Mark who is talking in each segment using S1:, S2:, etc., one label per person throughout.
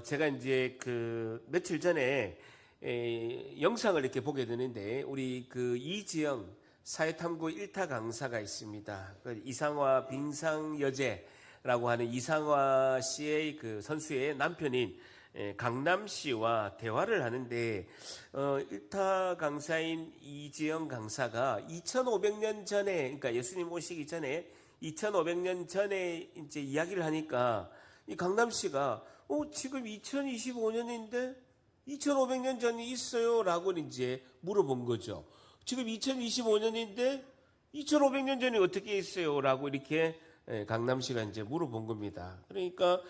S1: 제가 이제 며칠 전에 영상을 이렇게 보게 되는데, 우리 이지영 사회탐구 1타 강사가 있습니다. 이상화 빙상여제라고 하는 이상화 씨의 선수의 남편인 강남 씨와 대화를 하는데, 1타 강사인 이지영 강사가 2500년 전에, 그러니까 예수님 오시기 전에 2500년 전에 이제 이야기를 하니까, 이 강남 씨가 지금 2025년인데 2500년 전이 있어요? 라고 이제 물어본 거죠. 지금 2025년인데 2500년 전이 어떻게 있어요? 라고 이렇게 강남 씨가 이제 물어본 겁니다. 그러니까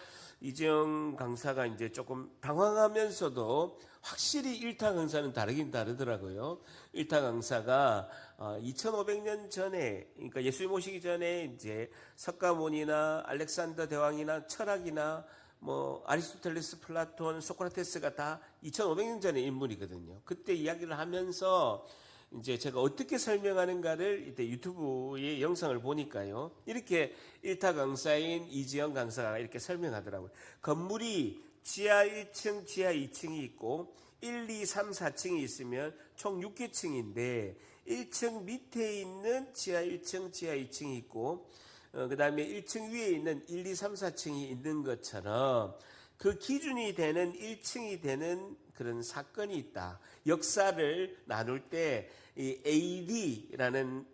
S1: 이재영 강사가 이제 조금 당황하면서도 확실히 1타 강사는 다르긴 다르더라고요. 1타 강사가 2500년 전에, 그러니까 예수님 오시기 전에 이제 석가모니나 알렉산더 대왕이나 철학이나 아리스토텔레스, 플라톤, 소크라테스가 다 2500년 전의 인물이거든요. 그때 이야기를 하면서 이제 제가 어떻게 설명하는가를 이때 유튜브의 영상을 보니까요, 이렇게 1타 강사인 이지영 강사가 이렇게 설명하더라고요. 건물이 지하 1층, 지하 2층이 있고 1, 2, 3, 4층이 있으면 총 6개층인데 1층 밑에 있는 지하 1층, 지하 2층이 있고 그 다음에 1층 위에 있는 1, 2, 3, 4층이 있는 것처럼 그 기준이 되는 1층이 되는 그런 사건이 있다. 역사를 나눌 때 이 AD라는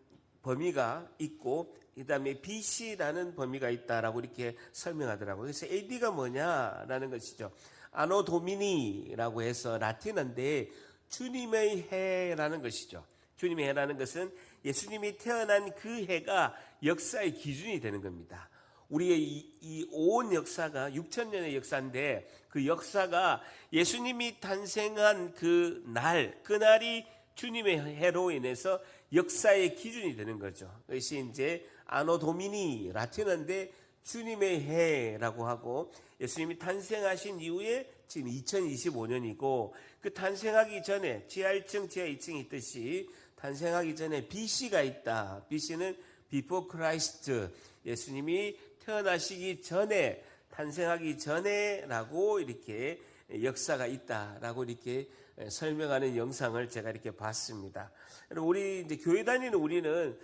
S1: 범위가 있고 그 다음에 BC라는 범위가 있다라고 이렇게 설명하더라고요. 그래서 AD가 뭐냐라는 것이죠. 아노 도미니라고 해서 라틴어인데 주님의 해라는 것이죠. 주님의 해라는 것은 예수님이 태어난 그 해가 역사의 기준이 되는 겁니다. 우리의 이 온 역사가 6000년의 역사인데, 그 역사가 예수님이 탄생한 그날이 주님의 해로 인해서 역사의 기준이 되는 거죠. 그것이 이제 아노 도미니, 라틴어인데 주님의 해라고 하고, 예수님이 탄생하신 이후에 지금 2025년이고, 그 탄생하기 전에 지하 1층, 지하 2층이 있듯이 탄생하기 전에 BC가 있다. BC는 Before Christ, 예수님이 태어나시기 전에, 탄생하기 전에라고 이렇게 역사가 있다라고 이렇게 설명하는 영상을 제가 이렇게 봤습니다. 우리 이제 교회 다니는 우리는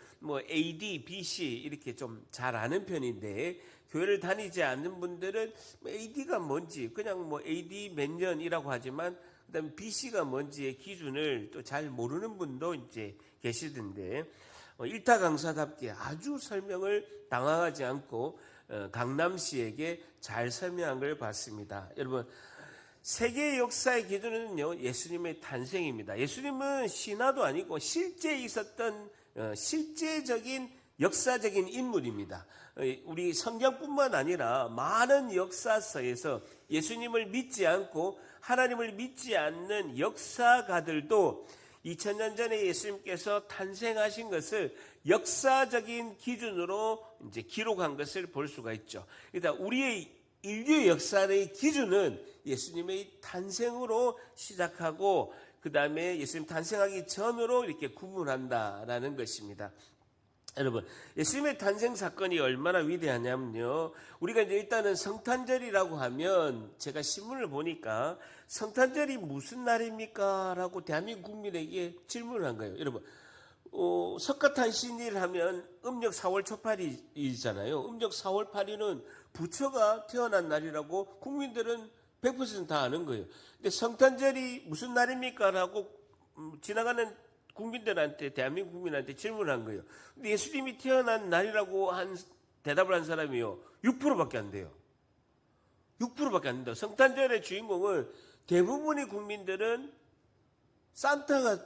S1: AD, BC 이렇게 좀 잘 아는 편인데, 교회를 다니지 않는 분들은 AD가 뭔지, 그냥 AD 몇 년이라고 하지만 그다음에 BC가 뭔지의 기준을 또 잘 모르는 분도 이제 계시던데, 1타 강사답게 아주 설명을 당황하지 않고 강남 씨에게 잘 설명한 걸 봤습니다. 여러분, 세계 역사의 기준은요, 예수님의 탄생입니다. 예수님은 신화도 아니고 실제 있었던 실제적인 역사적인 인물입니다. 우리 성경뿐만 아니라 많은 역사서에서 예수님을 믿지 않고 하나님을 믿지 않는 역사가들도 2000년 전에 예수님께서 탄생하신 것을 역사적인 기준으로 이제 기록한 것을 볼 수가 있죠. 그러니까 우리의 인류의 역사의 기준은 예수님의 탄생으로 시작하고 그 다음에 예수님 탄생하기 전으로 이렇게 구분한다라는 것입니다. 여러분, 예수님의 탄생 사건이 얼마나 위대하냐면요, 우리가 이제 일단은 성탄절이라고 하면, 제가 신문을 보니까 성탄절이 무슨 날입니까? 라고 대한민국 국민에게 질문을 한 거예요. 여러분, 석가탄신일 하면 음력 4월 초팔이잖아요. 음력 4월 8일은 부처가 태어난 날이라고 국민들은 100%다 아는 거예요. 근데 성탄절이 무슨 날입니까? 라고 지나가는 국민들한테, 대한민국 국민한테 질문한 거예요. 근데 예수님이 태어난 날이라고 대답을 한 사람이요, 6%밖에 안 돼요. 6%밖에 안 된다. 성탄절의 주인공은 대부분의 국민들은 산타가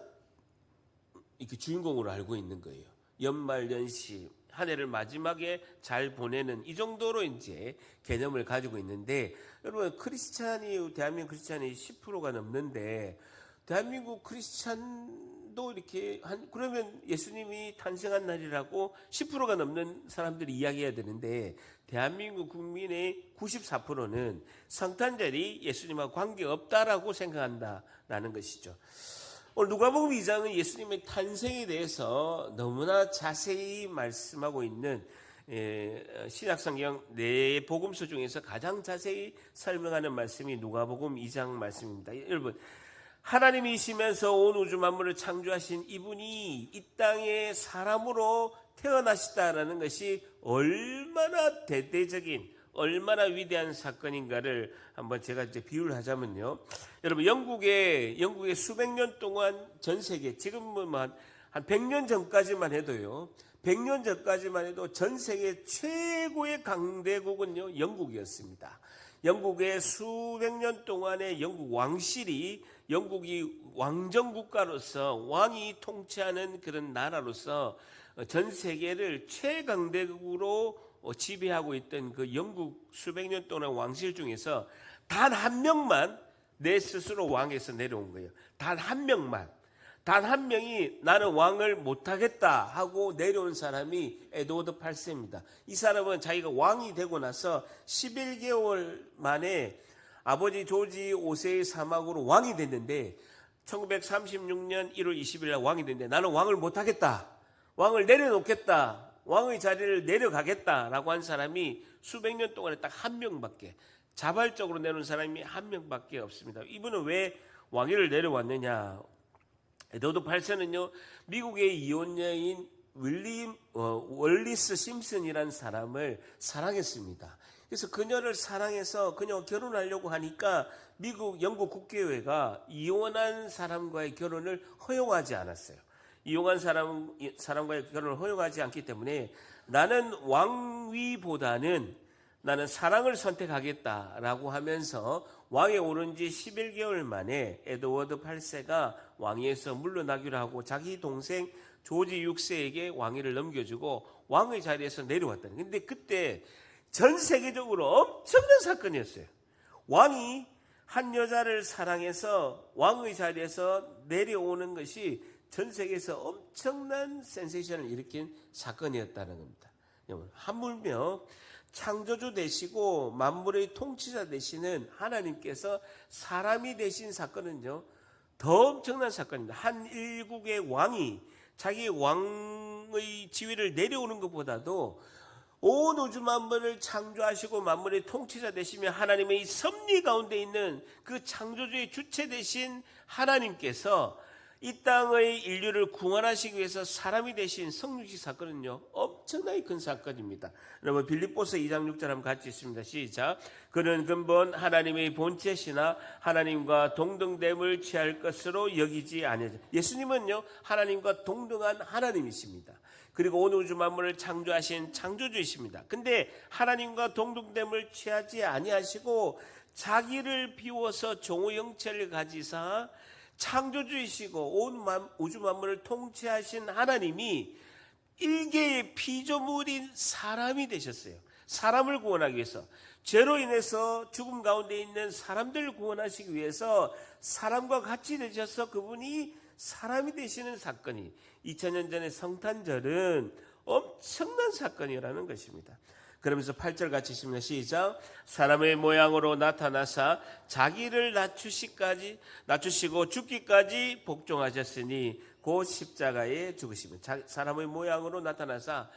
S1: 이렇게 주인공으로 알고 있는 거예요. 연말 연시, 한 해를 마지막에 잘 보내는 이 정도로 이제 개념을 가지고 있는데, 여러분, 대한민국 크리스찬이 10%가 넘는데, 대한민국 크리스찬도 이렇게 그러면 예수님이 탄생한 날이라고 10%가 넘는 사람들이 이야기해야 되는데, 대한민국 국민의 94%는 성탄절이 예수님과 관계없다라고 생각한다라는 것이죠. 오늘 누가복음 2장은 예수님의 탄생에 대해서 너무나 자세히 말씀하고 있는 신약성경 네 복음서 중에서 가장 자세히 설명하는 말씀이 누가복음 2장 말씀입니다. 여러분, 하나님이시면서 온 우주 만물을 창조하신 이분이 이 땅에 사람으로 태어나시다라는 것이 얼마나 대대적인, 얼마나 위대한 사건인가를 한번 제가 이제 비유를 하자면요. 여러분, 영국의 수백 년 동안 전 세계, 지금은 한 100년 전까지만 해도요. 100년 전까지만 해도 전 세계 최고의 강대국은요, 영국이었습니다. 영국의 수백 년 동안의 영국 왕실이 영국이 왕정 국가로서 왕이 통치하는 그런 나라로서 전 세계를 최강대국으로 지배하고 있던 그 영국 수백 년 동안 왕실 중에서 단 한 명만 내 스스로 왕에서 내려온 거예요. 단 한 명만. 단 한 명이 나는 왕을 못하겠다 하고 내려온 사람이 에드워드 8세입니다. 이 사람은 자기가 왕이 되고 나서 11개월 만에 아버지 조지 5세의 사망으로 왕이 됐는데 1936년 1월 20일 날 왕이 됐는데 나는 왕을 못하겠다. 왕을 내려놓겠다. 왕의 자리를 내려가겠다라고 한 사람이 수백 년 동안에 딱 한 명밖에, 자발적으로 내놓은 사람이 한 명밖에 없습니다. 이분은 왜 왕위를 내려왔느냐? 에드워드 8세는요, 미국의 이혼녀인 월리스 심슨이라는 사람을 사랑했습니다. 그래서 그녀를 사랑해서 그녀와 결혼하려고 하니까 영국 국회의회가 이혼한 사람과의 결혼을 허용하지 않았어요. 이혼한 사람과의 결혼을 허용하지 않기 때문에 나는 왕위보다는 나는 사랑을 선택하겠다라고 하면서 왕에 오른 지 11개월 만에 에드워드 8세가 왕위에서 물러나기로 하고 자기 동생 조지 6세에게 왕위를 넘겨주고 왕의 자리에서 내려왔다는. 근데 그때 전 세계적으로 엄청난 사건이었어요. 왕이 한 여자를 사랑해서 왕의 자리에서 내려오는 것이 전 세계에서 엄청난 센세이션을 일으킨 사건이었다는 겁니다. 하물며 창조주 되시고 만물의 통치자 되시는 하나님께서 사람이 되신 사건은요, 더 엄청난 사건입니다. 한 일국의 왕이 자기 왕의 지위를 내려오는 것보다도 온 우주 만물을 창조하시고 만물의 통치자 되시며 하나님의 이 섭리 가운데 있는 그 창조주의 주체 되신 하나님께서 이 땅의 인류를 구원하시기 위해서 사람이 되신 성육식 사건은요, 엄청나게 큰 사건입니다. 여러분, 빌립보서 2장 6절 한번 같이 있습니다. 시작. 그는 근본 하나님의 본체시나 하나님과 동등됨을 취할 것으로 여기지 아니하죠. 예수님은요, 하나님과 동등한 하나님이십니다. 그리고 온 우주 만물을 창조하신 창조주이십니다. 근데 하나님과 동등됨을 취하지 아니하시고 자기를 비워서 종의 형체를 가지사 창조주이시고 온 우주 만물을 통치하신 하나님이 일개의 피조물인 사람이 되셨어요. 사람을 구원하기 위해서, 죄로 인해서 죽음 가운데 있는 사람들을 구원하시기 위해서 사람과 같이 되셔서 그분이 사람이 되시는 사건이 2000년 전의 성탄절은 엄청난 사건이라는 것입니다. 그러면서 8절 같이 있습니다. 시작. 사람의 모양으로 나타나사 자기를 낮추시고 죽기까지 복종하셨으니 곧 십자가에 죽으시며, 사람의 모양으로 나타나사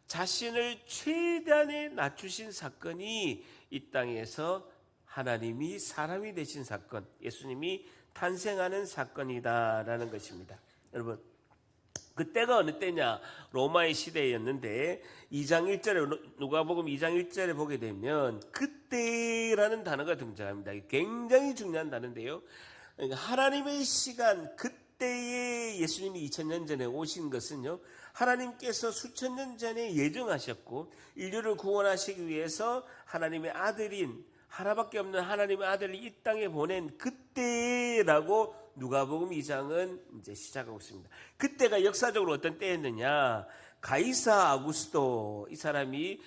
S1: 자신을 최대한에 낮추신 사건이 이 땅에서 하나님이 사람이 되신 사건, 예수님이 탄생하는 사건이다라는 것입니다. 여러분, 그때가 어느 때냐? 로마의 시대였는데 2장 1절에, 누가복음 2장 1절에 보게 되면 그때라는 단어가 등장합니다. 굉장히 중요한 단어인데요. 하나님의 시간, 그때에 예수님이 2000년 전에 오신 것은요, 하나님께서 수천 년 전에 예정하셨고 인류를 구원하시기 위해서 하나님의 아들인, 하나밖에 없는 하나님의 아들을 이 땅에 보낸 그때라고 누가복음 2장은 이제 시작하고 있습니다. 그때가 역사적으로 어떤 때였느냐? 가이사 아구스도, 이 사람이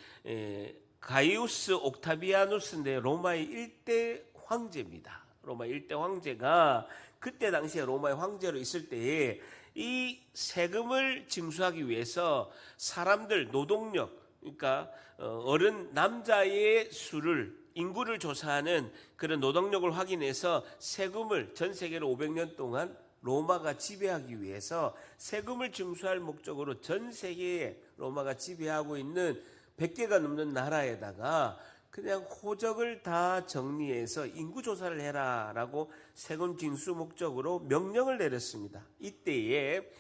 S1: 가이우스 옥타비아누스인데 로마의 일대 황제입니다. 로마 일대 황제가 그때 당시에 로마의 황제로 있을 때에 이 세금을 징수하기 위해서 사람들, 노동력, 그러니까 어른 남자의 수를, 인구를 조사하는 그런 노동력을 확인해서 세금을 전 세계로 500년 동안 로마가 지배하기 위해서 세금을 징수할 목적으로 전 세계에 로마가 지배하고 있는 100개가 넘는 나라에다가 그냥 호적을 다 정리해서 인구조사를 해라라고 세금 징수 목적으로 명령을 내렸습니다. 이때에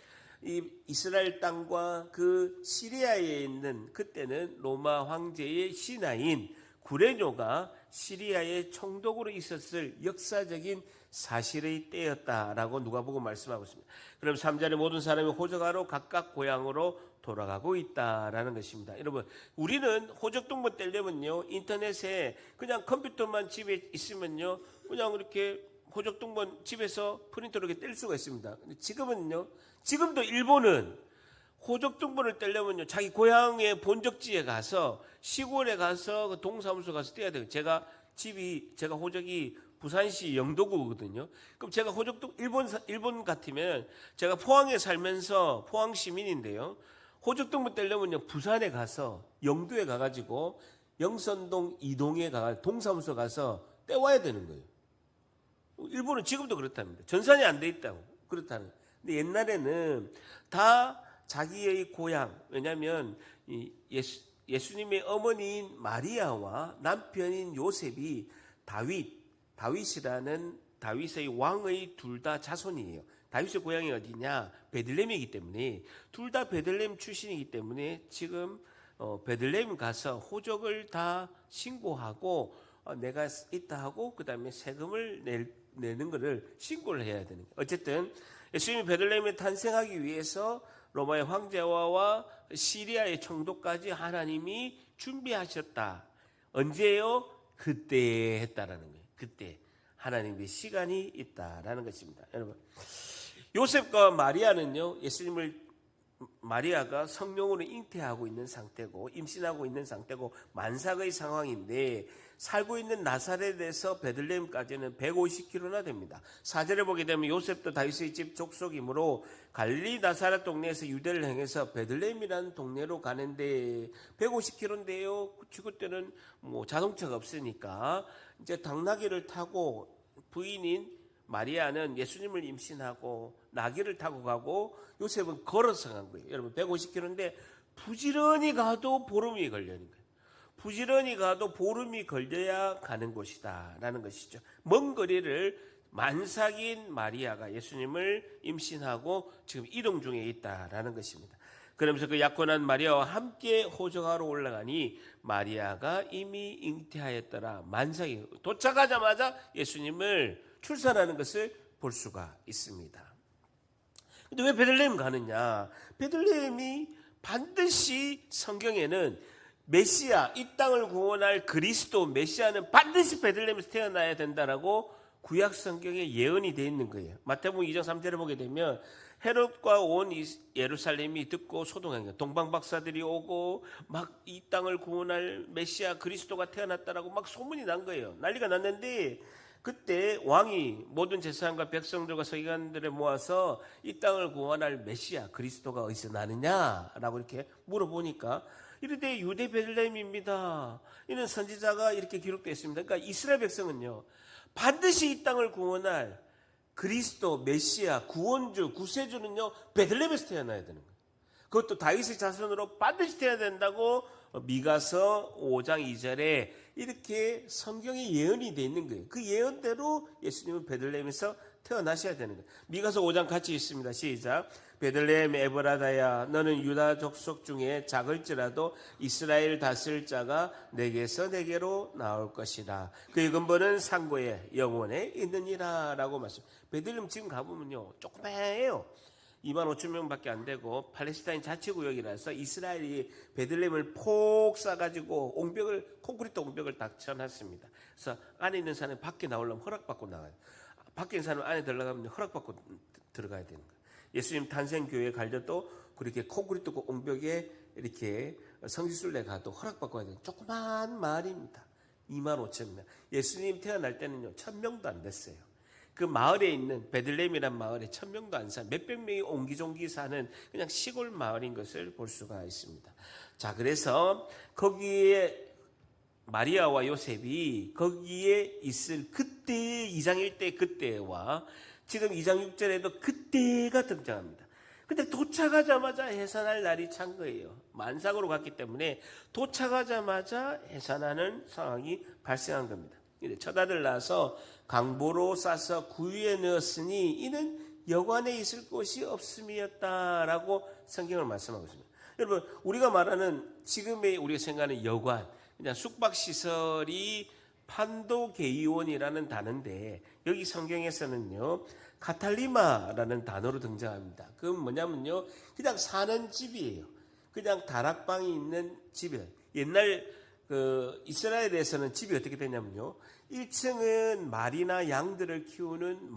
S1: 이 이스라엘 땅과 그 시리아에 있는 그때는 로마 황제의 신하인 구레뇨가 시리아의 총독으로 있었을 역사적인 사실의 때였다라고 누가복음 말씀하고 있습니다. 그럼 3절에 모든 사람이 호적하러 각각 고향으로 돌아가고 있다라는 것입니다. 여러분, 우리는 호적동본 떼려면요, 인터넷에 그냥 컴퓨터만 집에 있으면요, 그냥 이렇게 호적동본 집에서 프린터로 이렇게 뗄 수가 있습니다. 근데 지금도 일본은 호적동본을 떼려면요, 자기 고향의 본적지에 가서, 시골에 가서 그 동사무소 가서 떼야 돼요. 제가 호적이 부산시 영도구거든요. 그럼 제가 호적동 일본 같으면 제가 포항에 살면서 포항 시민인데요. 호적동본 떼려면요, 부산에 가서 영도에 가가지고 영선동 이동에 가서 동사무소 가서 떼와야 되는 거예요. 일본은 지금도 그렇답니다. 전산이 안 돼 있다고 그렇다는. 근데 옛날에는 다 자기의 고향, 왜냐하면 예수님의 어머니인 마리아와 남편인 요셉이 다윗이라는 다윗의 왕의 둘 다 자손이에요. 다윗의 고향이 어디냐? 베들레헴이기 때문에 둘 다 베들레헴 출신이기 때문에 지금 베들레헴 가서 호적을 다 신고하고 내가 있다 하고 그 다음에 세금을 내는 것을 신고를 해야 되는 거예요. 어쨌든 예수님이 베들레헴에 탄생하기 위해서 로마의 황제와 시리아의 총독까지 하나님이 준비하셨다. 언제요? 그때 했다라는 거예요. 그때 하나님의 시간이 있다라는 것입니다. 여러분, 요셉과 마리아는요, 마리아가 성령으로 잉태하고 있는 상태고 임신하고 있는 상태고 만삭의 상황인데 살고 있는 나사렛에서 베들레헴까지는 150km나 됩니다. 4절에 보게 되면 요셉도 다윗의 집 족속이므로 갈릴리 나사렛 동네에서 유대를 행해서 베들레헴이라는 동네로 가는데 150km인데요. 그때는 뭐 자동차가 없으니까 이제 당나귀를 타고 부인인 마리아는 예수님을 임신하고 나귀를 타고 가고 요셉은 걸어서 간 거예요. 여러분, 150km인데 부지런히 가도 보름이 걸리는 거예요. 부지런히 가도 보름이 걸려야 가는 곳이다라는 것이죠. 먼 거리를 만삭인 마리아가 예수님을 임신하고 지금 이동 중에 있다라는 것입니다. 그러면서 그 약혼한 마리아와 함께 호적하러 올라가니 마리아가 이미 잉태하였더라. 만삭이 도착하자마자 예수님을 출산하는 것을 볼 수가 있습니다. 근데 왜 베들레헴 가느냐? 베들레헴이 반드시 성경에는 메시아, 이 땅을 구원할 그리스도 메시아는 반드시 베들레헴에서 태어나야 된다라고 구약 성경에 예언이 되어 있는 거예요. 마태복음 2장 3절에 보게 되면 헤롯과 온 예루살렘이 듣고 소동한 동방 박사들이 오고 막 이 땅을 구원할 메시아 그리스도가 태어났다라고 막 소문이 난 거예요. 난리가 났는데 그때 왕이 모든 제사장과 백성들과 서기관들을 모아서 이 땅을 구원할 메시아 그리스도가 어디서 나느냐라고 이렇게 물어보니까 이르되 유대 베들레헴입니다. 이는 선지자가 이렇게 기록되어 있습니다. 그러니까 이스라엘 백성은요, 반드시 이 땅을 구원할 그리스도 메시아 구원주 구세주는요 베들레헴에서 태어나야 되는 거예요. 그것도 다윗의 자손으로 반드시 태어나야 된다고 미가서 5장 2절에 이렇게 성경에 예언이 되어 있는 거예요. 그 예언대로 예수님은 베들레헴에서 태어나셔야 되는 거예요. 미가서 5장 같이 있습니다. 시작. 베들레헴 에브라다야, 너는 유다 족속 중에 작을지라도 이스라엘 다스릴 자가 내게로 나올 것이다. 그의 근본은 상고에 영원에 있느니라 라고 말씀. 베들레헴 지금 가보면요 조그매해요. 25,000명밖에 안 되고 팔레스타인 자치구역이라서 이스라엘이 베들레헴을 폭 싸가지고 콘크리트 옹벽을 딱 쳐놨습니다. 그래서 안에 있는 사람이 밖에 나오려면 허락받고 나가요. 밖에 있는 사람은 안에 들어가면 허락받고 들어가야 되는 거예요. 예수님 탄생교회 갈려도 그렇게 콘크리트 옹벽에 이렇게 성지순례 가도 허락받고 가야 돼요. 조그만 마을입니다. 25,000명. 예수님 태어날 때는요 1,000명도 안 됐어요. 그 마을에 있는 베들레헴이란 마을에 1,000명도 안 사는 몇백 명이 옹기종기 사는 그냥 시골 마을인 것을 볼 수가 있습니다. 자, 그래서 거기에 마리아와 요셉이 거기에 있을 그때의 2장 1대 그때와 지금 2장 6절에도 그때가 등장합니다. 근데 도착하자마자 해산할 날이 찬 거예요. 만삭으로 갔기 때문에 도착하자마자 해산하는 상황이 발생한 겁니다. 첫 아들 낳아서 강보로 싸서 구유에 넣었으니 이는 여관에 있을 곳이 없음이었다라고 성경을 말씀하고 있습니다. 여러분, 우리가 말하는 지금의 우리가 생각하는 여관, 그냥 숙박시설이 판도게이온이라는 단어인데 여기 성경에서는요 카탈리마라는 단어로 등장합니다. 그건 뭐냐면요 그냥 사는 집이에요. 그냥 다락방이 있는 집이에요. 옛날 이스라엘에서는 집이 어떻게 되냐면요 1층은 말이나 양들을 키우는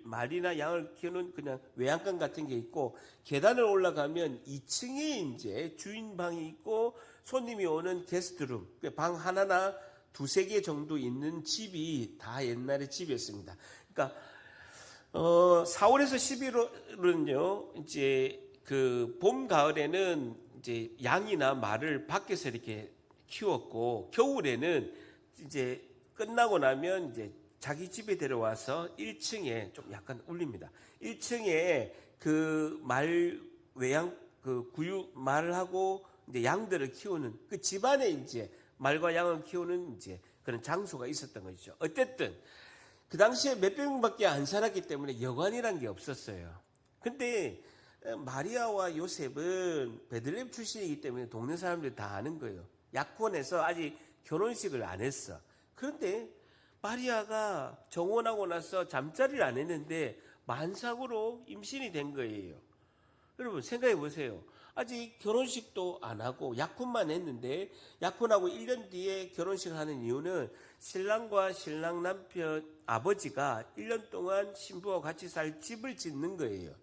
S1: 말이나 양을 키우는 그냥 외양간 같은 게 있고 계단을 올라가면 2층에 이제 주인 방이 있고 손님이 오는 게스트룸 방 하나나 두세 개 정도 있는 집이 다 옛날의 집이었습니다. 그러니까 4월에서 11월은요 이제 그 봄 가을에는 이제 양이나 말을 밖에서 이렇게 키웠고 겨울에는 이제 끝나고 나면 이제 자기 집에 데려와서 1층에 좀 약간 울립니다. 1층에 그 말 외양 그 구유 말하고 이제 양들을 키우는 그 집안에 이제 말과 양을 키우는 이제 그런 장소가 있었던 것이죠. 어쨌든 그 당시에 몇백 명밖에 안 살았기 때문에 여관이란 게 없었어요. 근데 마리아와 요셉은 베들레헴 출신이기 때문에 동네 사람들이 다 아는 거예요. 약혼해서 아직 결혼식을 안 했어. 그런데 마리아가 정혼하고 나서 잠자리를 안 했는데 만삭으로 임신이 된 거예요. 여러분 생각해 보세요. 아직 결혼식도 안 하고 약혼만 했는데 약혼하고 1년 뒤에 결혼식을 하는 이유는 신랑과 신랑 남편 아버지가 1년 동안 신부와 같이 살 집을 짓는 거예요.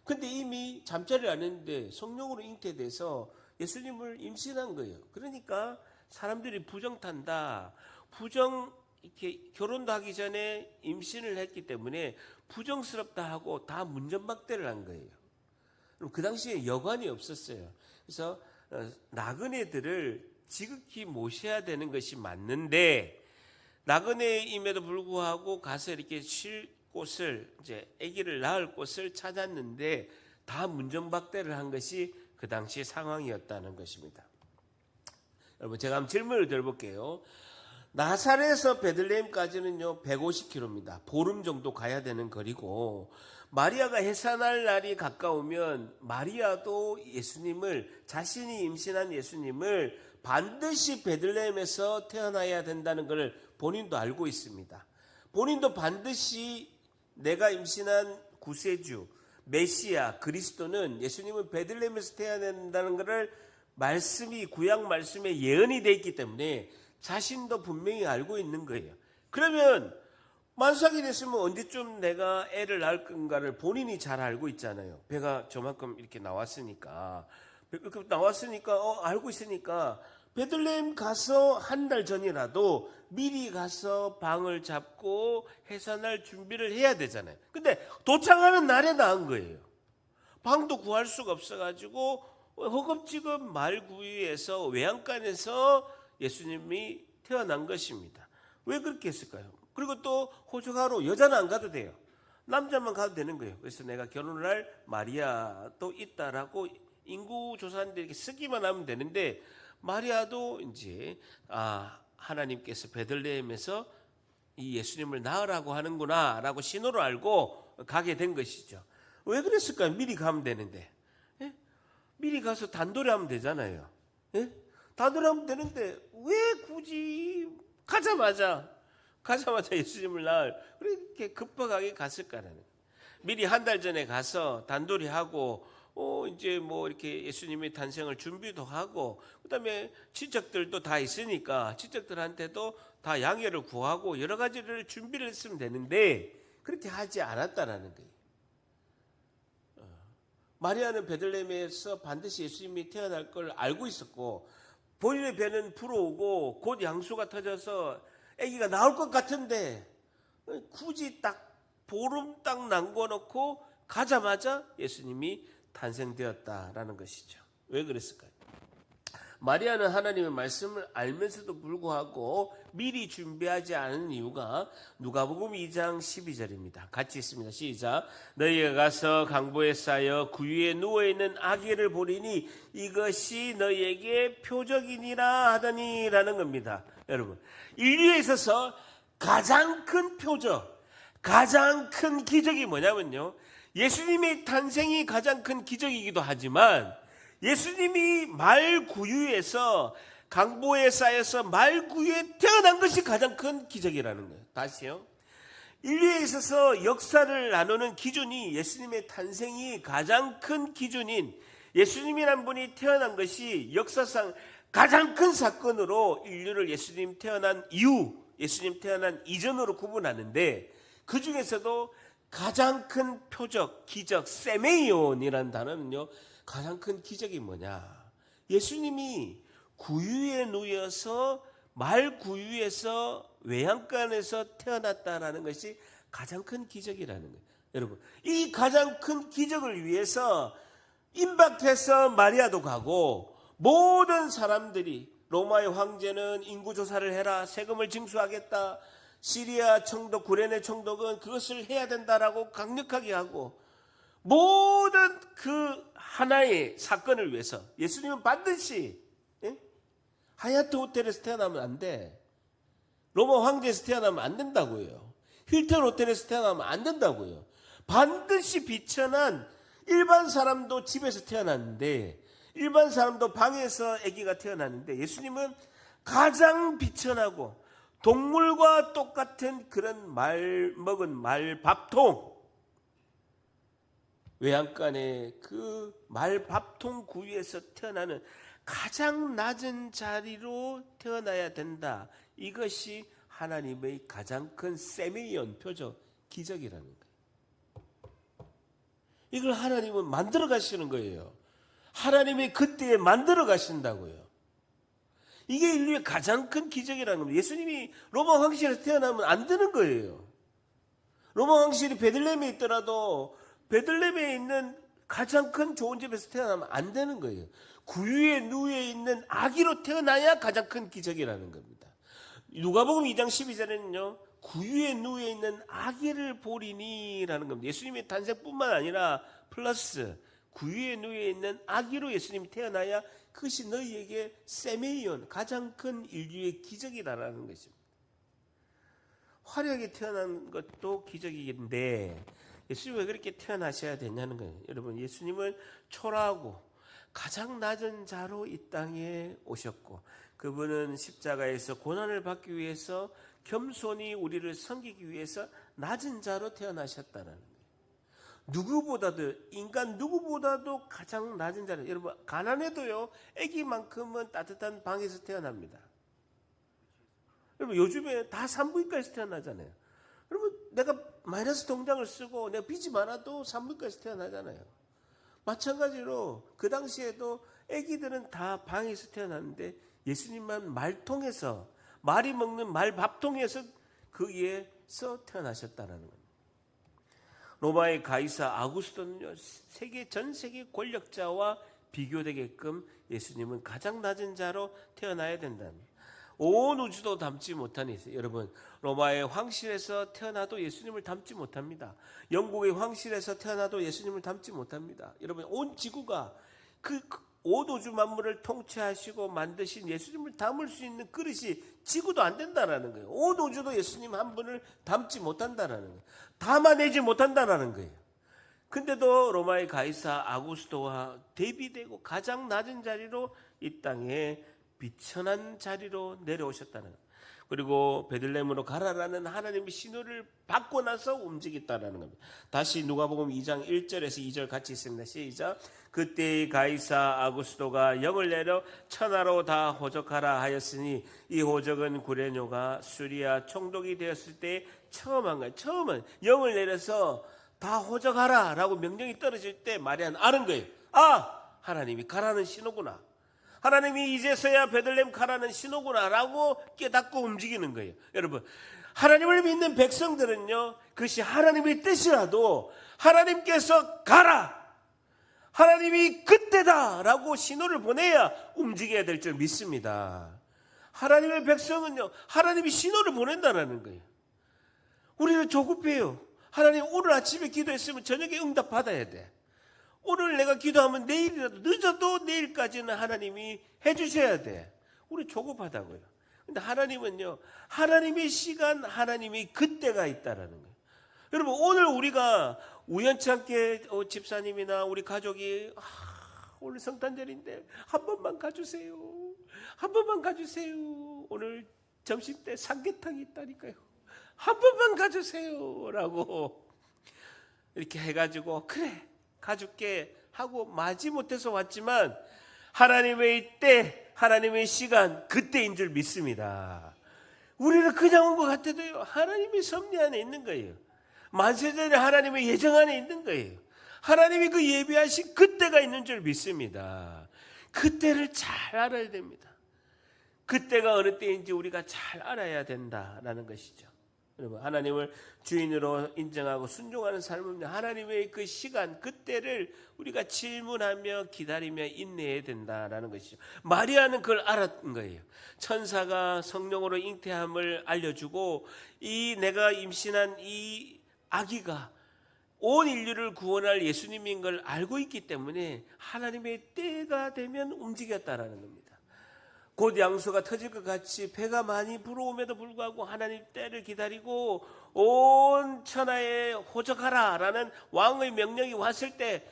S1: 근데 이미 잠자리를 안 했는데 성령으로 잉태돼서 예수님을 임신한 거예요. 그러니까 사람들이 부정탄다. 이렇게 결혼도 하기 전에 임신을 했기 때문에 부정스럽다 하고 다 문전박대를 한 거예요. 그 당시에 여관이 없었어요. 그래서 나그네들을 지극히 모셔야 되는 것이 맞는데 나그네임에도 불구하고 가서 이렇게 쉴 곳을 이제 아기를 낳을 곳을 찾았는데 다 문전박대를 한 것이 그 당시 상황이었다는 것입니다. 여러분 제가 한번 질문을 드려볼게요. 나사렛에서 베들레헴까지는요 150km입니다. 보름 정도 가야 되는 거리고 마리아가 해산할 날이 가까우면 마리아도 자신이 임신한 예수님을 반드시 베들레헴에서 태어나야 된다는 것을 본인도 알고 있습니다. 본인도 반드시 내가 임신한 구세주, 메시아, 그리스도는 예수님은 베들레헴에서 태어나야 된다는 것을 구약 말씀에 예언이 되어 있기 때문에 자신도 분명히 알고 있는 거예요. 그러면 만삭이 됐으면 언제쯤 내가 애를 낳을 건가를 본인이 잘 알고 있잖아요. 배가 저만큼 이렇게 나왔으니까 알고 있으니까 베들레헴 가서 한 달 전이라도 미리 가서 방을 잡고 해산할 준비를 해야 되잖아요. 근데 도착하는 날에 낳은 거예요. 방도 구할 수가 없어가지고 허겁지겁 말구유에서 외양간에서 예수님이 태어난 것입니다. 왜 그렇게 했을까요? 그리고 또 호적하러 여자는 안 가도 돼요. 남자만 가도 되는 거예요. 그래서 내가 결혼을 할 마리아도 있다라고 인구조사하는데 이렇게 쓰기만 하면 되는데 마리아도 이제 하나님께서 베들레헴에서 이 예수님을 낳으라고 하는구나라고 신호를 알고 가게 된 것이죠. 왜 그랬을까요? 미리 가면 되는데. 예? 미리 가서 단돌이 하면 되잖아요. 예? 단돌이 하면 되는데 왜 굳이 가자마자 예수님을 낳을 그렇게 급박하게 갔을까라는. 미리 한 달 전에 가서 단돌이 하고 이제 뭐 이렇게 예수님의 탄생을 준비도 하고 그다음에 친척들도 다 있으니까 친척들한테도 다 양해를 구하고 여러 가지를 준비를 했으면 되는데 그렇게 하지 않았다라는 거예요. 마리아는 베들레헴에서 반드시 예수님이 태어날 걸 알고 있었고 본인의 배는 불어오고 곧 양수가 터져서 아기가 나올 것 같은데 굳이 딱 보름 딱 남겨놓고 가자마자 예수님이 탄생되었다라는 것이죠. 왜 그랬을까요? 마리아는 하나님의 말씀을 알면서도 불구하고 미리 준비하지 않은 이유가 누가복음 2장 12절입니다. 같이 있습니다. 시작. 너희가 가서 강보에 쌓여 구유에 누워있는 아기를 보리니 이것이 너희에게 표적이니라 하더니라는 겁니다. 여러분, 인류에 있어서 가장 큰 표적, 가장 큰 기적이 뭐냐면요, 예수님의 탄생이 가장 큰 기적이기도 하지만 예수님이 말구유에서 강보에 쌓여서 말구유에 태어난 것이 가장 큰 기적이라는 거예요. 다시요. 인류에 있어서 역사를 나누는 기준이 예수님의 탄생이 가장 큰 기준인 예수님이란 분이 태어난 것이 역사상 가장 큰 사건으로 인류를 예수님 태어난 이후, 예수님 태어난 이전으로 구분하는데 그 중에서도 가장 큰 표적, 기적, 세메이온이라는 단어는요, 가장 큰 기적이 뭐냐? 예수님이 구유에 누워서 말구유에서 외양간에서 태어났다라는 것이 가장 큰 기적이라는 거예요. 여러분, 이 가장 큰 기적을 위해서 임박해서 마리아도 가고 모든 사람들이 로마의 황제는 인구조사를 해라, 세금을 징수하겠다, 시리아 총독, 구레네 총독은 그것을 해야 된다라고 강력하게 하고 모든 그 하나의 사건을 위해서 예수님은 반드시 하얏트 호텔에서 태어나면 안 돼. 로마 황제에서 태어나면 안 된다고요. 힐튼 호텔에서 태어나면 안 된다고요. 반드시 비천한 일반 사람도 집에서 태어났는데 일반 사람도 방에서 아기가 태어났는데 예수님은 가장 비천하고 동물과 똑같은 그런 말 먹은 말밥통, 외양간의 그 말밥통 구유에서 태어나는 가장 낮은 자리로 태어나야 된다. 이것이 하나님의 가장 큰 세메이온 표적, 기적이라는 거예요. 이걸 하나님은 만들어 가시는 거예요. 하나님이 그때에 만들어 가신다고요. 이게 인류의 가장 큰 기적이라는 겁니다. 예수님이 로마 황실에서 태어나면 안 되는 거예요. 로마 황실이 베들레헴에 있더라도 베들레헴에 있는 가장 큰 좋은 집에서 태어나면 안 되는 거예요. 구유에 누에 있는 아기로 태어나야 가장 큰 기적이라는 겁니다. 누가복음 2장 12절에는요. 구유에 누에 있는 아기를 보리니라는 겁니다. 예수님의 탄생뿐만 아니라 플러스 구유에 누에 있는 아기로 예수님이 태어나야 그것이 너희에게 세메이온, 가장 큰 인류의 기적이라는 것입니다. 화려하게 태어난 것도 기적인데 예수님이 왜 그렇게 태어나셔야 되냐는 거예요. 여러분, 예수님은 초라하고 가장 낮은 자로 이 땅에 오셨고 그분은 십자가에서 고난을 받기 위해서 겸손히 우리를 섬기기 위해서 낮은 자로 태어나셨다는 거예요. 누구보다도, 인간 누구보다도 가장 낮은 자로. 여러분, 가난해도요 아기만큼은 따뜻한 방에서 태어납니다. 여러분, 요즘에 다 산부인과에서 태어나잖아요. 여러분, 내가 마이너스 통장을 쓰고 내가 빚이 많아도 산부인과에서 태어나잖아요. 마찬가지로 그 당시에도 아기들은 다 방에서 태어났는데 예수님만 말통에서, 말이 먹는 말밥통에서 거기에서 태어나셨다는 겁니다. 로마의 가이사 아구스토는요, 전 세계 권력자와 비교되게끔 예수님은 가장 낮은 자로 태어나야 된답니다. 온 우주도 닮지 못한 예수. 여러분, 로마의 황실에서 태어나도 예수님을 닮지 못합니다. 영국의 황실에서 태어나도 예수님을 닮지 못합니다. 여러분, 온 지구가 온 우주 만물을 통치하시고 만드신 예수님을 담을 수 있는 그릇이 지구도 안 된다라는 거예요. 온 우주도 예수님 한 분을 담지 못한다라는 거예요. 담아내지 못한다라는 거예요. 근데도 로마의 가이사 아구스토와 대비되고 가장 낮은 자리로 이 땅에 비천한 자리로 내려오셨다는 거예요. 그리고 베들레헴으로 가라라는 하나님의 신호를 받고 나서 움직였다는 겁니다. 다시 누가복음 2장 1절에서 2절 같이 있습니다. 시작. 그때 가이사 아구스토가 영을 내려 천하로 다 호적하라 하였으니 이 호적은 구레뇨가 수리아 총독이 되었을 때 처음 한 거예요. 처음은 영을 내려서 다 호적하라 라고 명령이 떨어질 때 마리아는 아는 거예요. 아, 하나님이 가라는 신호구나. 하나님이 이제서야 베들레헴 가라는 신호구나 라고 깨닫고 움직이는 거예요. 여러분, 하나님을 믿는 백성들은요, 그것이 하나님의 뜻이라도 하나님께서 가라, 하나님이 그때 그때다라고 신호를 보내야 움직여야 될 줄 믿습니다. 하나님의 백성은요, 하나님이 신호를 보낸다는 거예요. 우리는 조급해요. 하나님, 오늘 아침에 기도했으면 저녁에 응답 받아야 돼. 오늘 내가 기도하면 내일이라도, 늦어도 내일까지는 하나님이 해주셔야 돼. 우리 조급하다고요. 근데 하나님은요, 하나님의 시간, 하나님의 그때가 있다라는 거예요. 여러분, 오늘 우리가 우연치 않게 집사님이나 우리 가족이 오늘 성탄절인데 한 번만 가주세요. 한 번만 가주세요. 오늘 점심때 삼계탕이 있다니까요. 한 번만 가주세요. 라고 이렇게 해가지고 그래 가줄게 하고 마지못해서 왔지만 하나님의 때, 하나님의 시간, 그때인 줄 믿습니다. 우리는 그냥 온 것 같아도요, 하나님의 섭리 안에 있는 거예요. 만세전에 하나님의 예정 안에 있는 거예요. 하나님이 그 예비하신 그때가 있는 줄 믿습니다. 그때를 잘 알아야 됩니다. 그때가 어느 때인지 우리가 잘 알아야 된다라는 것이죠. 여러분, 하나님을 주인으로 인정하고 순종하는 삶은 하나님의 그 시간, 그때를 우리가 질문하며 기다리며 인내해야 된다라는 것이죠. 마리아는 그걸 알았던 거예요. 천사가 성령으로 잉태함을 알려주고 이 내가 임신한 이 아기가 온 인류를 구원할 예수님인 걸 알고 있기 때문에 하나님의 때가 되면 움직였다라는 겁니다. 곧 양수가 터질 것 같이 배가 많이 불어옴에도 불구하고 하나님 때를 기다리고 온 천하에 호적하라 라는 왕의 명령이 왔을 때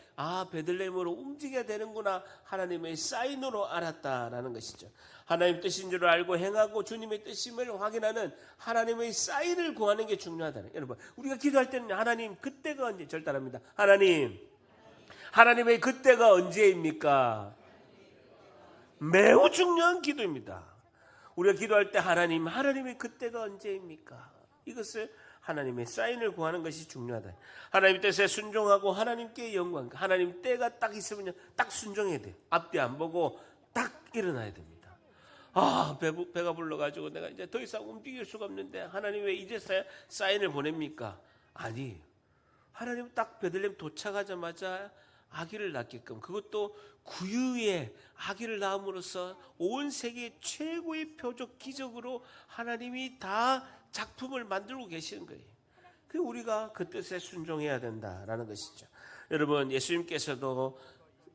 S1: 베들레헴으로 움직여야 되는구나, 하나님의 사인으로 알았다라는 것이죠. 하나님 뜻인 줄 알고 행하고 주님의 뜻임을 확인하는 하나님의 사인을 구하는 게 중요하다. 여러분, 우리가 기도할 때는 하나님 그때가 언제, 절단합니다. 하나님의 그때가 언제입니까? 매우 중요한 기도입니다. 우리가 기도할 때 하나님의 그때가 언제입니까? 이것을 하나님의 사인을 구하는 것이 중요하다. 하나님 뜻에 순종하고 하나님께 영광, 하나님 때가 딱 있으면 딱 순종해야 돼요. 앞뒤 안 보고 딱 일어나야 됩니다. 배가 불러가지고 내가 이제 더 이상 움직일 수가 없는데 하나님 왜 이제서야 사인을 보냅니까? 아니, 하나님 딱 베들레헴 도착하자마자 아기를 낳게끔, 그것도 구유에 아기를 낳음으로써 온 세계 최고의 표적 기적으로 하나님이 다 작품을 만들고 계시는 거예요. 그 우리가 그 뜻에 순종해야 된다라는 것이죠. 여러분, 예수님께서도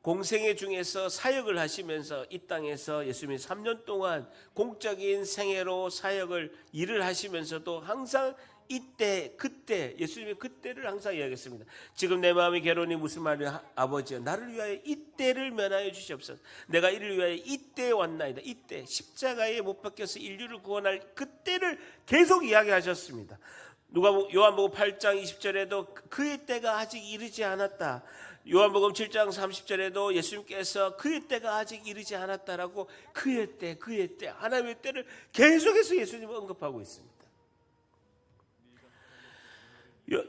S1: 공생애 중에서 사역을 하시면서 이 땅에서 예수님이 3년 동안 공적인 생애로 사역을 일을 하시면서도 항상 이때 그때, 예수님의 그때를 항상 이야기했습니다. 지금 내 마음이 괴로우니 무슨 말이야? 아버지여, 나를 위하여 이때를 면하여 주시옵소서. 내가 이를 위하여 이때에 왔나이다. 이때 십자가에 못 박혀서 인류를 구원할 그때를 계속 이야기하셨습니다. 요한복음 8장 20절에도 그의 때가 아직 이르지 않았다. 요한복음 7장 30절에도 예수님께서 그의 때가 아직 이르지 않았다라고 그의 때 하나님의 때를 계속해서 예수님은 언급하고 있습니다.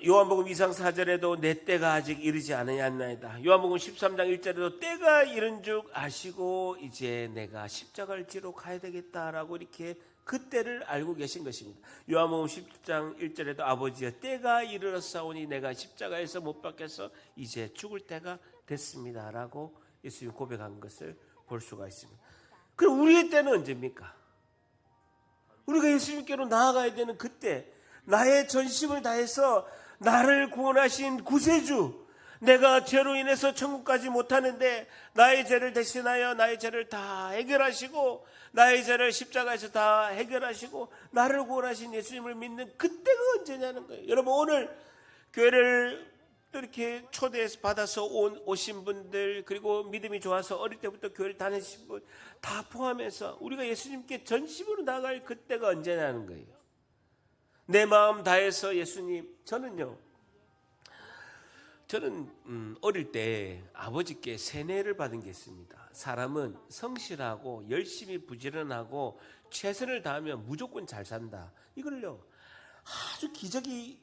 S1: 요한복음 2장 4절에도 내 때가 아직 이르지 않았나이다. 요한복음 13장 1절에도 때가 이른 줄 아시고 이제 내가 십자가를 지러 가야 되겠다라고 이렇게 그때를 알고 계신 것입니다. 요한복음 10장 1절에도 아버지여, 때가 이르렀사오니 내가 십자가에서 못 박혀서 이제 죽을 때가 됐습니다라고 예수님이 고백한 것을 볼 수가 있습니다. 그럼 우리의 때는 언제입니까? 우리가 예수님께로 나아가야 되는 그때, 나의 전심을 다해서 나를 구원하신 구세주, 내가 죄로 인해서 천국까지 못하는데 나의 죄를 대신하여 나의 죄를 다 해결하시고 나의 죄를 십자가에서 다 해결하시고 나를 구원하신 예수님을 믿는 그때가 언제냐는 거예요. 여러분, 오늘 교회를 또 이렇게 초대해서 받아서 오신 분들, 그리고 믿음이 좋아서 어릴 때부터 교회를 다니신 분 다 포함해서 우리가 예수님께 전심으로 나갈 그때가 언제냐는 거예요. 내 마음 다해서 예수님, 저는 어릴 때 아버지께 세뇌를 받은 게 있습니다. 사람은 성실하고 열심히 부지런하고 최선을 다하면 무조건 잘 산다. 이걸요 아주 기적이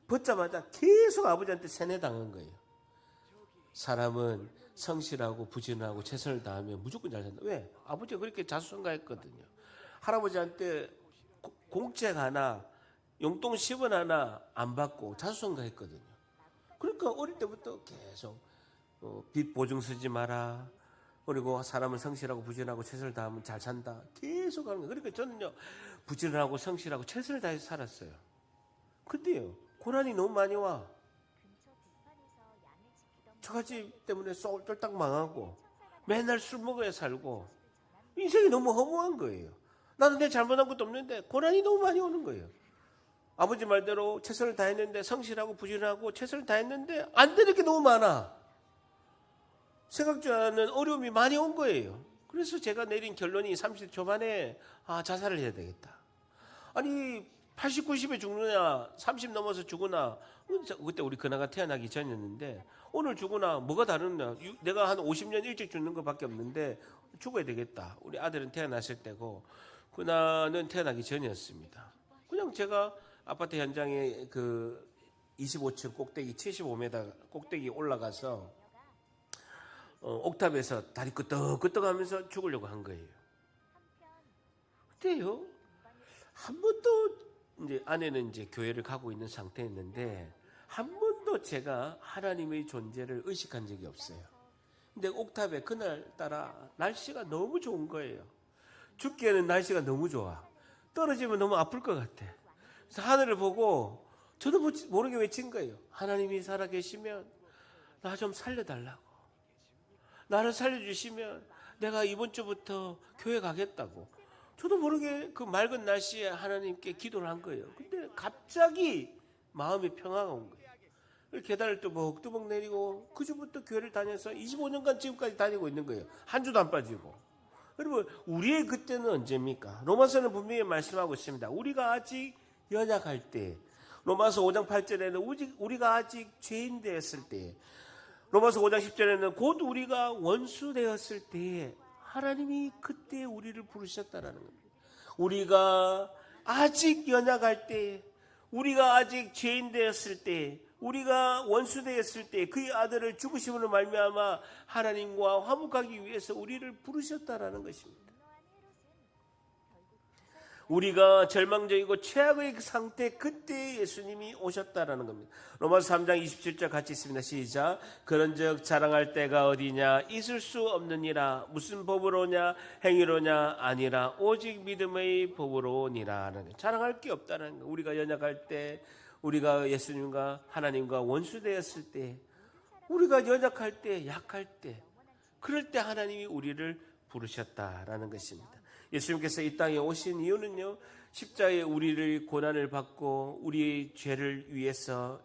S1: 벗자마자 계속 아버지한테 세뇌당한 거예요. 사람은 성실하고 부지런하고 최선을 다하면 무조건 잘 산다. 왜? 아버지가 그렇게 자수성가했거든요. 할아버지한테 공책 하나, 용돈 10원 하나 안 받고 자수성가했거든요. 그러니까 어릴 때부터 계속 빚 보증 쓰지 마라, 그리고 사람은 성실하고 부지런하고 최선을 다하면 잘 산다. 계속 하는 거예요. 그러니까 저는요, 부지런하고 성실하고 최선을 다해서 살았어요. 근데요, 고난이 너무 많이 와. 처가집 때문에 쫄딱 망하고 맨날 술 먹어야 살고 인생이 너무 허무한 거예요. 나는 내 잘못한 것도 없는데 고난이 너무 많이 오는 거예요. 아버지 말대로 최선을 다했는데, 성실하고 부지런하고 최선을 다했는데 안 되는 게 너무 많아. 생각지 않은 어려움이 많이 온 거예요. 그래서 제가 내린 결론이 30대 초반에 자살을 해야 되겠다. 아니 80, 90에 죽느냐 30 넘어서 죽으나, 그때 우리 그나가 태어나기 전이었는데 오늘 죽으나 뭐가 다르냐. 내가 한 50년 일찍 죽는 것밖에 없는데 죽어야 되겠다. 우리 아들은 태어났을 때고 그나는 태어나기 전이었습니다. 그냥 제가 아파트 현장에 그 25층 꼭대기 75m 꼭대기 올라가서 옥탑에서 다리 끄떡끄떡 하면서 죽으려고 한 거예요. 그때요, 한 번도 이제 아내는 이제 교회를 가고 있는 상태였는데 한 번도 제가 하나님의 존재를 의식한 적이 없어요. 근데 옥탑에 그날따라 날씨가 너무 좋은 거예요. 죽기에는 날씨가 너무 좋아. 떨어지면 너무 아플 것 같아. 그래서 하늘을 보고 저도 모르게 외친 거예요. 하나님이 살아계시면 나 좀 살려달라고. 나를 살려주시면 내가 이번 주부터 교회 가겠다고. 저도 모르게 그 맑은 날씨에 하나님께 기도를 한 거예요. 근데 갑자기 마음이 평화가 온 거예요. 계단을 뚜벅뚜벅 내리고 그 주부터 교회를 다녀서 25년간 지금까지 다니고 있는 거예요. 한 주도 안 빠지고. 여러분, 우리의 그때는 언제입니까? 로마서는 분명히 말씀하고 있습니다. 우리가 아직 연약할 때, 로마서 5장 8절에는 우리가 아직 죄인 되었을 때, 로마서 5장 10절에는 곧 우리가 원수 되었을 때에 하나님이 그때 우리를 부르셨다라는 겁니다. 우리가 아직 연약할 때, 우리가 아직 죄인 되었을 때, 우리가 원수 되었을 때 그의 아들을 죽으심으로 말미암아 하나님과 화목하기 위해서 우리를 부르셨다라는 것입니다. 우리가 절망적이고 최악의 상태, 그때 예수님이 오셨다라는 겁니다. 로마서 3장 27절 같이 있습니다. 시작. 그런즉 자랑할 때가 어디냐? 있을 수 없느니라. 무슨 법으로냐? 행위로냐? 아니라 오직 믿음의 법으로니라. 자랑할 게 없다는 거예요. 우리가 연약할 때, 우리가 예수님과 하나님과 원수되었을 때, 우리가 연약할 때, 약할 때, 그럴 때 하나님이 우리를 부르셨다라는 것입니다. 예수님께서 이 땅에 오신 이유는요, 십자가에 우리를 고난을 받고 우리의 죄를 위해서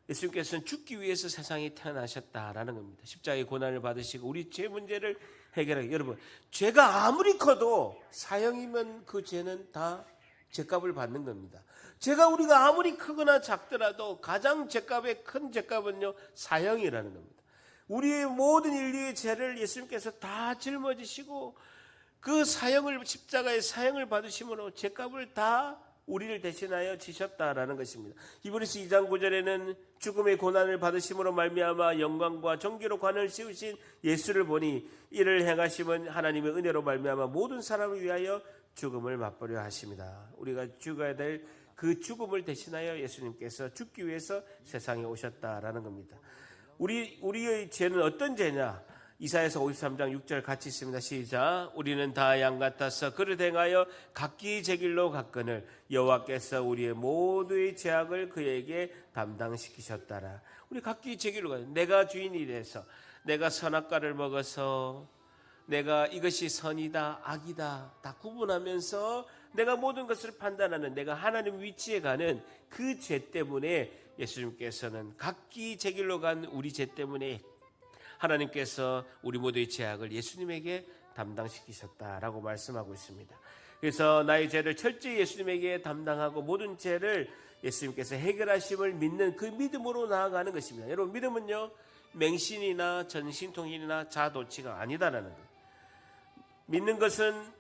S1: 예수님께서는 죽기 위해서 세상에 태어나셨다라는 겁니다. 십자가의 고난을 받으시고 우리 죄 문제를 해결하기. 여러분, 죄가 아무리 커도 사형이면 그 죄는 다 죄값을 받는 겁니다. 죄가 우리가 아무리 크거나 작더라도 가장 죄값의 큰 죄값은요, 사형이라는 겁니다. 우리의 모든 인류의 죄를 예수님께서 다 짊어지시고 그 십자가의 사형을 받으심으로 죄값을 다 우리를 대신하여 지셨다라는 것입니다. 히브리서 2장 9절에는 죽음의 고난을 받으심으로 말미암아 영광과 존귀로 관을 씌우신 예수를 보니 이를 행하심은 하나님의 은혜로 말미암아 모든 사람을 위하여 죽음을 맛보려 하십니다. 우리가 죽어야 될 그 죽음을 대신하여 예수님께서 죽기 위해서 세상에 오셨다라는 겁니다. 우리의 죄는 어떤 죄냐? 이사야서 53장 6절 같이 있습니다. 시작. 우리는 다 양 같아서 그릇 행하여 각기 제 길로 갔거늘 여호와께서 우리의 모두의 죄악을 그에게 담당시키셨다라. 우리 각기 제 길로 가요. 내가 주인이 돼서, 내가 선악과를 먹어서 내가 이것이 선이다 악이다 다 구분하면서 내가 모든 것을 판단하는, 내가 하나님 위치에 가는 그 죄 때문에 예수님께서는 각기 제 길로 간 우리 죄 때문에 하나님께서 우리 모두의 죄악을 예수님에게 담당시키셨다라고 말씀하고 있습니다. 그래서 나의 죄를 철저히 예수님에게 담당하고 모든 죄를 예수님께서 해결하심을 믿는 그 믿음으로 나아가는 것입니다. 여러분, 믿음은요, 맹신이나 전신통일이나 자도치가 아니다라는 거예요. 믿는 것은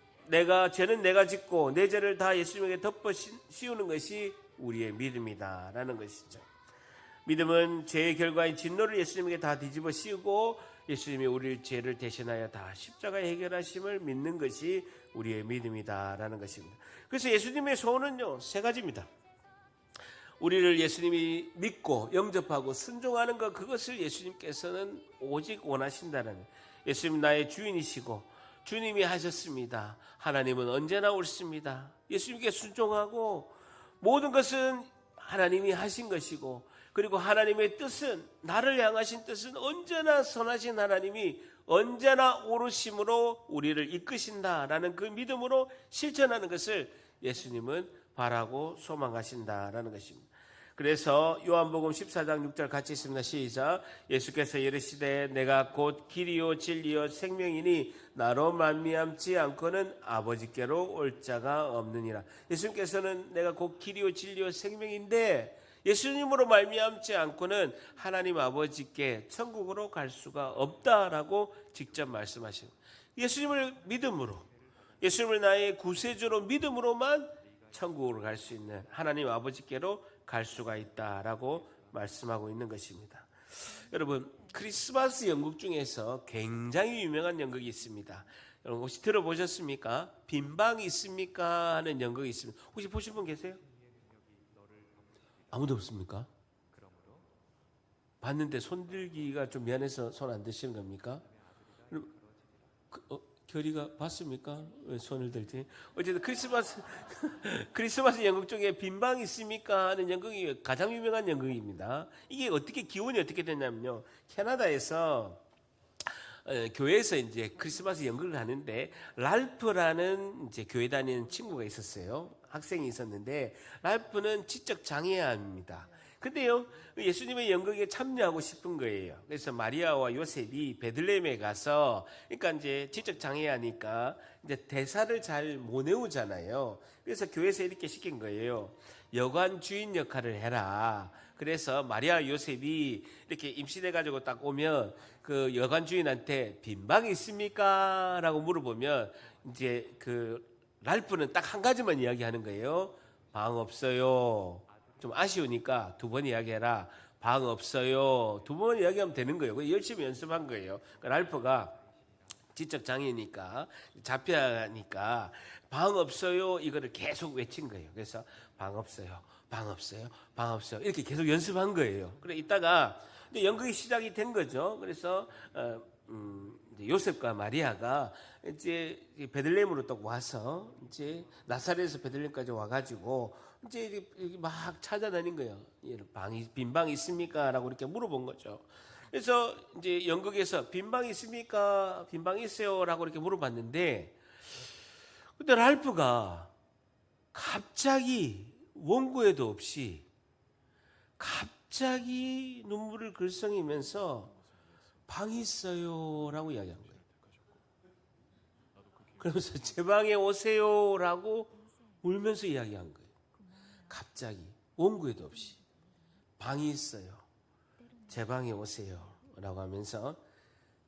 S1: 죄는 내가 짓고 내 죄를 다 예수님에게 덮어 씌우는 것이 우리의 믿음이다라는 것이죠. 믿음은 죄의 결과인 진노를 예수님에게 다 뒤집어 씌우고 예수님이 우리의 죄를 대신하여 다 십자가에 해결하심을 믿는 것이 우리의 믿음이다라는 것입니다. 그래서 예수님의 소원은요, 세 가지입니다. 우리를 예수님이 믿고 영접하고 순종하는 것, 그것을 예수님께서는 오직 원하신다는, 예수님 나의 주인이시고 주님이 하셨습니다. 하나님은 언제나 옳습니다. 예수님께 순종하고 모든 것은 하나님이 하신 것이고, 그리고 하나님의 뜻은, 나를 향하신 뜻은 언제나 선하신 하나님이 언제나 오르심으로 우리를 이끄신다라는 그 믿음으로 실천하는 것을 예수님은 바라고 소망하신다라는 것입니다. 그래서 요한복음 14장 6절 같이 있습니다. 시작. 예수께서 이르시되 내가 곧 길이요 진리요 생명이니 나로 말미암지 않고는 아버지께로 올 자가 없느니라. 예수님께서는 내가 곧 길이요 진리요 생명인데 예수님으로 말미암지 않고는 하나님 아버지께 천국으로 갈 수가 없다라고 직접 말씀하십니다. 예수님을 믿음으로, 예수님을 나의 구세주로 믿음으로만 천국으로 갈 수 있는, 하나님 아버지께로 갈 수가 있다라고 말씀하고 있는 것입니다. 여러분, 크리스마스 연극 중에서 굉장히 유명한 연극이 있습니다. 여러분 혹시 들어보셨습니까? 빈방 있습니까? 하는 연극이 있습니다. 혹시 보신 분 계세요? 아무도 없습니까? 봤는데 손들기가 좀 미안해서 손 안 드시는 겁니까? 결이가 봤습니까? 왜 손을 들지? 어쨌든 크리스마스 연극 중에 빈방 있습니까? 하는 연극이 가장 유명한 연극입니다. 이게 어떻게, 기원이 어떻게 됐냐면요, 캐나다에서 교회에서 이제 크리스마스 연극을 하는데, 랄프라는 이제 교회 다니는 친구가 있었어요. 학생이 있었는데, 랄프는 지적 장애아입니다. 근데요, 예수님의 연극에 참여하고 싶은 거예요. 그래서 마리아와 요셉이 베들레헴에 가서, 그러니까 이제 지적 장애아니까 이제 대사를 잘 못 외우잖아요. 그래서 교회에서 이렇게 시킨 거예요. 여관 주인 역할을 해라. 그래서 마리아 요셉이 이렇게 임신해 가지고 딱 오면 그 여관 주인한테 빈방 있습니까? 라고 물어보면 이제 그 랄프는 딱 한 가지만 이야기하는 거예요. 방 없어요. 좀 아쉬우니까 두 번 이야기해라. 방 없어요. 두 번 이야기하면 되는 거예요. 열심히 연습한 거예요. 그러니까 랄프가 지적 장애니까, 자폐하니까 방 없어요 이거를 계속 외친 거예요. 그래서 방 없어요, 방 없어요, 방 없어요 이렇게 계속 연습한 거예요. 그래 있다가 이제 연극이 시작이 된 거죠. 그래서 이제 요셉과 마리아가 이제 베들레헴으로 또 와서, 이제 나사렛에서 베들레헴까지 와가지고 이제 막 찾아다닌 거예요. 빈방 있습니까? 라고 이렇게 물어본 거죠. 그래서 이제 연극에서 빈방 있습니까? 빈방 있어요? 라고 이렇게 물어봤는데, 근데 랄프가 갑자기 원고에도 없이 갑자기 눈물을 글썽이면서 방 있어요 라고 이야기한 거예요. 그러면서 제 방에 오세요 라고 울면서 이야기한 거예요. 갑자기 원고에도 없이 방이 있어요, 제 방에 오세요 라고 하면서,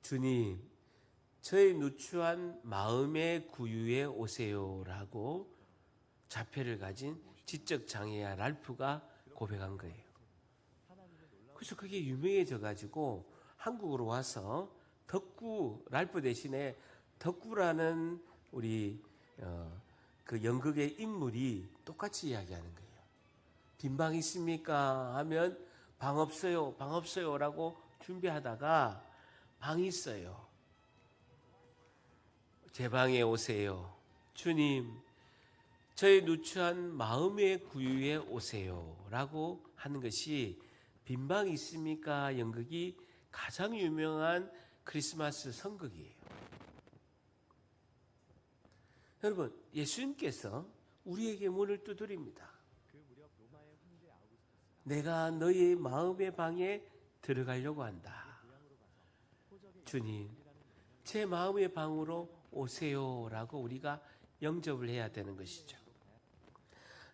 S1: 주님 저의 누추한 마음의 구유에 오세요 라고 자폐를 가진 지적장애아 랄프가 고백한 거예요. 그래서 그게 유명해져 가지고 한국으로 와서 덕구, 랄프 대신에 덕구라는 우리 그 연극의 인물이 똑같이 이야기하는 거예요. 빈방 있습니까? 하면 방 없어요, 방 없어요 라고 준비하다가 방이 있어요, 제 방에 오세요, 주님 저의 누추한 마음의 구유에 오세요 라고 하는 것이 빈방 있습니까? 연극이 가장 유명한 크리스마스 선극이에요. 여러분, 예수님께서 우리에게 문을 두드립니다. 내가 너의 마음의 방에 들어가려고 한다. 주님, 제 마음의 방으로 오세요 라고 우리가 영접을 해야 되는 것이죠.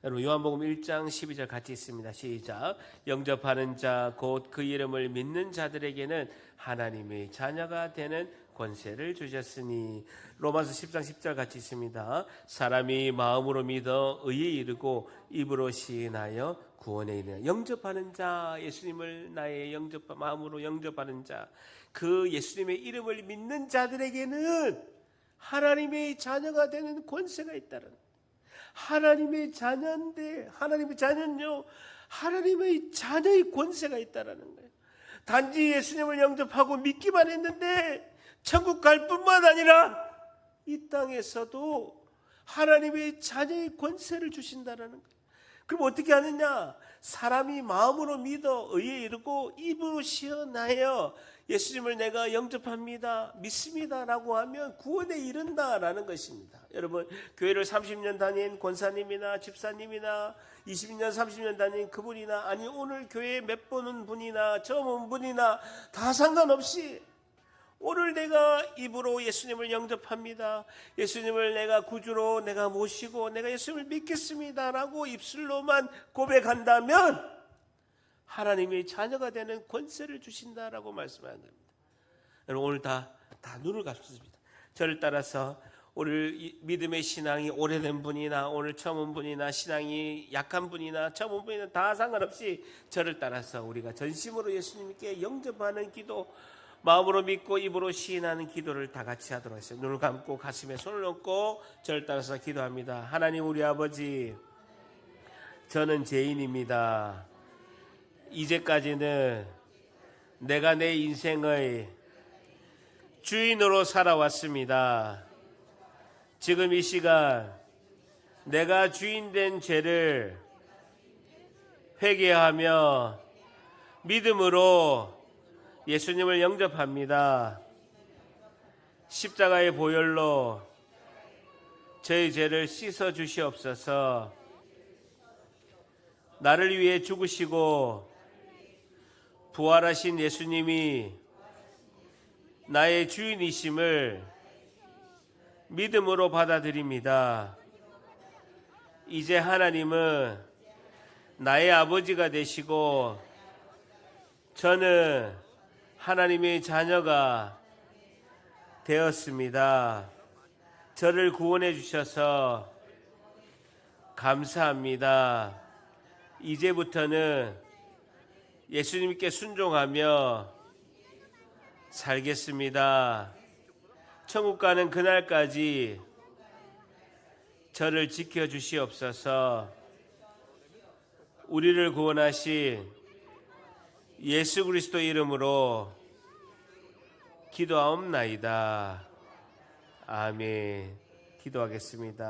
S1: 여러분, 요한복음 1장 12절 같이 있습니다. 시작. 영접하는 자 곧 그 이름을 믿는 자들에게는 하나님의 자녀가 되는 권세를 주셨으니. 로마서 10장 10절 같이 있습니다. 사람이 마음으로 믿어 의에 이르고 입으로 시인하여 구원에 이르는. 영접하는 자, 예수님을 나의 마음으로 영접하는 자, 그 예수님의 이름을 믿는 자들에게는 하나님의 자녀가 되는 권세가 있다는, 하나님의 자녀인데, 하나님의 자녀는요, 하나님의 자녀의 권세가 있다라는 거예요. 단지 예수님을 영접하고 믿기만 했는데 천국 갈 뿐만 아니라 이 땅에서도 하나님의 자녀의 권세를 주신다라는 거예요. 그럼 어떻게 하느냐? 사람이 마음으로 믿어 의에 이르고 입으로 시원하여 예수님을 내가 영접합니다, 믿습니다 라고 하면 구원에 이른다라는 것입니다. 여러분, 교회를 30년 다닌 권사님이나 집사님이나 20년 30년 다닌 그분이나, 아니 오늘 교회에 몇 번 온 분이나 처음 온 분이나 다 상관없이 오늘 내가 입으로 예수님을 영접합니다, 예수님을 내가 구주로 내가 모시고 내가 예수님을 믿겠습니다 라고 입술로만 고백한다면 하나님의 자녀가 되는 권세를 주신다라고 말씀하는 겁니다. 여러분, 오늘 다 눈을 감습니다. 저를 따라서 오늘 믿음의 신앙이 오래된 분이나 오늘 처음 온 분이나 신앙이 약한 분이나 처음 온 분이나 다 상관없이 저를 따라서 우리가 전심으로 예수님께 영접하는 기도, 마음으로 믿고 입으로 시인하는 기도를 다 같이 하도록 하겠습니다. 눈을 감고 가슴에 손을 얹고 저를 따라서 기도합니다. 하나님 우리 아버지, 저는 죄인입니다. 이제까지는 내가 내 인생의 주인으로 살아왔습니다. 지금 이 시간 내가 주인된 죄를 회개하며 믿음으로 예수님을 영접합니다. 십자가의 보혈로 저의 죄를 씻어 주시옵소서. 나를 위해 죽으시고 부활하신 예수님이 나의 주인이심을 믿음으로 받아들입니다. 이제 하나님은 나의 아버지가 되시고 저는 하나님의 자녀가 되었습니다. 저를 구원해 주셔서 감사합니다. 이제부터는 예수님께 순종하며 살겠습니다. 천국 가는 그날까지 저를 지켜주시옵소서. 우리를 구원하신 예수 그리스도 이름으로 기도하옵나이다. 아멘. 기도하겠습니다.